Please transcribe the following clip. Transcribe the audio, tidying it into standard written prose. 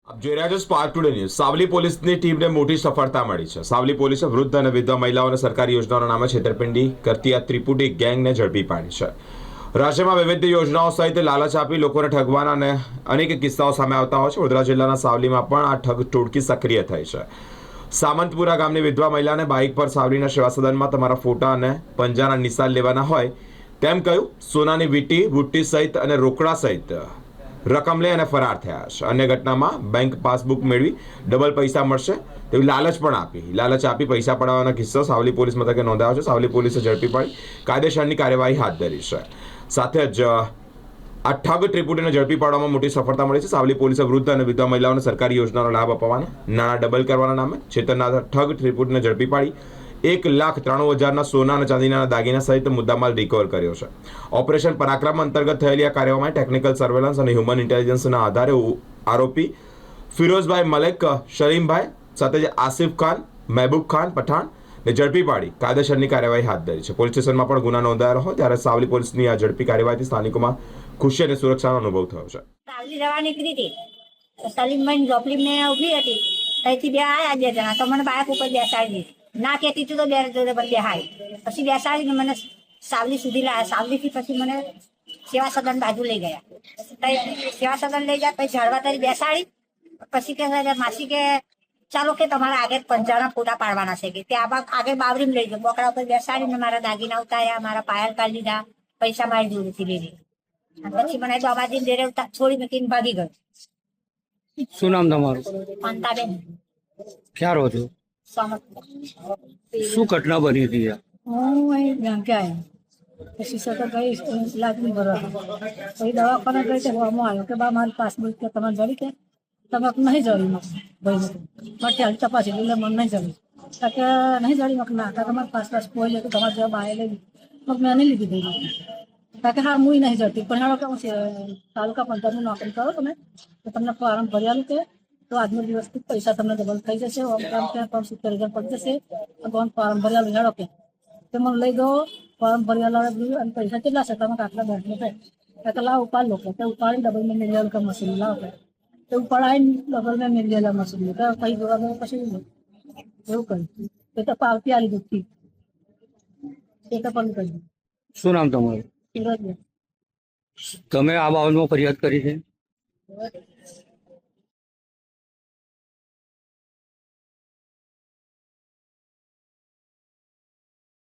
આપ જોઈ રહ્યા છો સ્પાર્ક ટુડે ન્યૂઝ। સાવલી પોલીસની ટીમને મોટી સફળતા મળી છે। સાવલી પોલીસે વૃદ્ધ અને વિધવા મહિલાઓને સરકારી યોજનાઓના નામે છેતરપિંડી કરતી આ ત્રિપુટી ગેંગને ઝડપી પાડી છે। રાજ્યમાં વિવિધ યોજનાઓ સહિત લાલચ આપી લોકોને ઠગવાના અને અનેક કિસ્સાઓ સામે આવતા હોય છે। વડોદરા જિલ્લાના સાવલીમાં પણ આ ઠગ ટોળકી સક્રિય થઈ છે। સામંતપુરા ગામની વિધવા મહિલાને બાઇક પર સાવલીના સેવા સદનમાં તમારા ફોટા અને પંજાના નિશાન લેવાના હોય તેમ કહ્યું સોનાની વીંટી બુટ્ટી સહિત અને રોકડા સહિત રકમ લઈ અને ફરાર થયા છે। અન્ય ઘટનામાં બેંક પાસબુક મેળવી ડબલ પૈસા મળશે તેવી લાલચ પણ આપી પૈસા પડાવવાનો કિસ્સો સાવલી પોલીસ મથકે નોંધાયો છે। સાવલી પોલીસે ઝડપી પાડી કાયદેસરની કાર્યવાહી હાથ ધરી છે। સાથે જ આ ઠગ ત્રિપુટીને ઝડપી પાડવામાં મોટી સફળતા મળી છે। સાવલી પોલીસે વૃદ્ધ અને વિધવા મહિલાઓને સરકારી યોજનાનો લાભ અપાવવાના નાણાં ડબલ કરવાના નામે છેતરનાર ઠગ ત્રિપુટીને ઝડપી પાડી 1,93,000 સોના અને ચાંદીના દાગીના સહિત મુદ્દામાલ રિકવર કર્યો છે। ઓપરેશન પરાક્રમ અંતર્ગત થયેલી આ કાર્યવાહીમાં ટેકનિકલ સર્વેલન્સ અને હ્યુમન ઇન્ટેલિજન્સના આધારે આરોપી ફિરોઝભાઈ મલેક શરીમભાઈ સાથે જ આસિફ ખાન મહેબૂબ ખાન પઠાણને ઝડપી પાડી કાયદેસરની કાર્યવાહી હાથ ધરી છે। પોલીસ સ્ટેશનમાં પણ ગુના નોંધાયેલો હોય ત્યારે સાવલી પોલીસની આ ઝડપી કાર્યવાહીથી સ્થાનિકોમાં ખુશી અને સુરક્ષાનો અનુભવ થયો છે। સાવલી જવા નીકળી હતી તો સલીમભાઈ જોપલીને ઊભી હતી ત્યાંથી બે આવ્યા બે જણા તો મને બાઇક ઉપર બેસાડી દીધી ના કહેતી તું તો બે જોડે પણ બેહાડી પછી બેસાડીને મને સાવલી સુધી લાવ્યા સાવલીથી પછી મને સેવા સદન બાજુ લઈ ગયા સેવા સદન લઈ ગયા પછી ઝાડવા તરી બેસાડી પછી કે માસી કે ચાલો કે તમારા આગળ પંજાના ફોટા પાડવાના છે કે ત્યાં આગળ બાવરીમાં લઈ જાઓ બોકડા ઉપર બેસાડીને મારા દાગીના ઉતાર્યા મારા પાયલ કાઢી લીધા પૈસા મારી જોડેથી લઈ લીધી પછી મને બાબાજી ડેરે છોડી મૂકીને ભાગી ગયો। શું નામ તમારું? પાંતાબેન ક્યાં રહો છો? શું ઘટના બની હતી? હું અહીં બેંકે આવ્યા પછી સતત ગઈ લાગણી ભરવા પછી દવાખાને ગઈ તો હવામાં આવ્યો કે બા મારી પાસબુક કે તમારે જડી કે તમે નહીં જડી ભાઈ માટે હાલ તપાસી એટલે મને નહીં જડી કે નહીં જડી મક ના તમારે પાસ કોઈ લે તો તમારે જવાબ આવે લઈ મગ મેં નહીં લીધી ભાઈ કે હા હું નહીં જડતી પણ હાલો કે હું તાલુકા પંચાયતની નોકરી કરો તમે તો તમને ફોર્મ ભર્યાલું કે તો આજનો દિવસથી પૈસા તમને ડબલ થઈ જશે આમ કામ કે 70,000 પડી જશે ફોર્મ ભર્યાલું હેડો કે મને લઈ ગયો ફોર્મ ભર્યા અને પૈસા કેટલા છે તમે આટલા બેંકમાં થાય કે લાવ ઉપાડ લો કે ઉપાડીને ડબલમાં મેળવેલું કે મશીન લાવ કે તો ઉપાડાઈને ડબલમાં મેળવેલા મશીન તો કઈ જોવા પછી એવું કર્યું એ તો પાવતી આલી દુઃખી એ તો પણ કર્યું। શું નામ તમારું? સુરત તમે આ બાબતમાં ફરિયાદ કરી છે?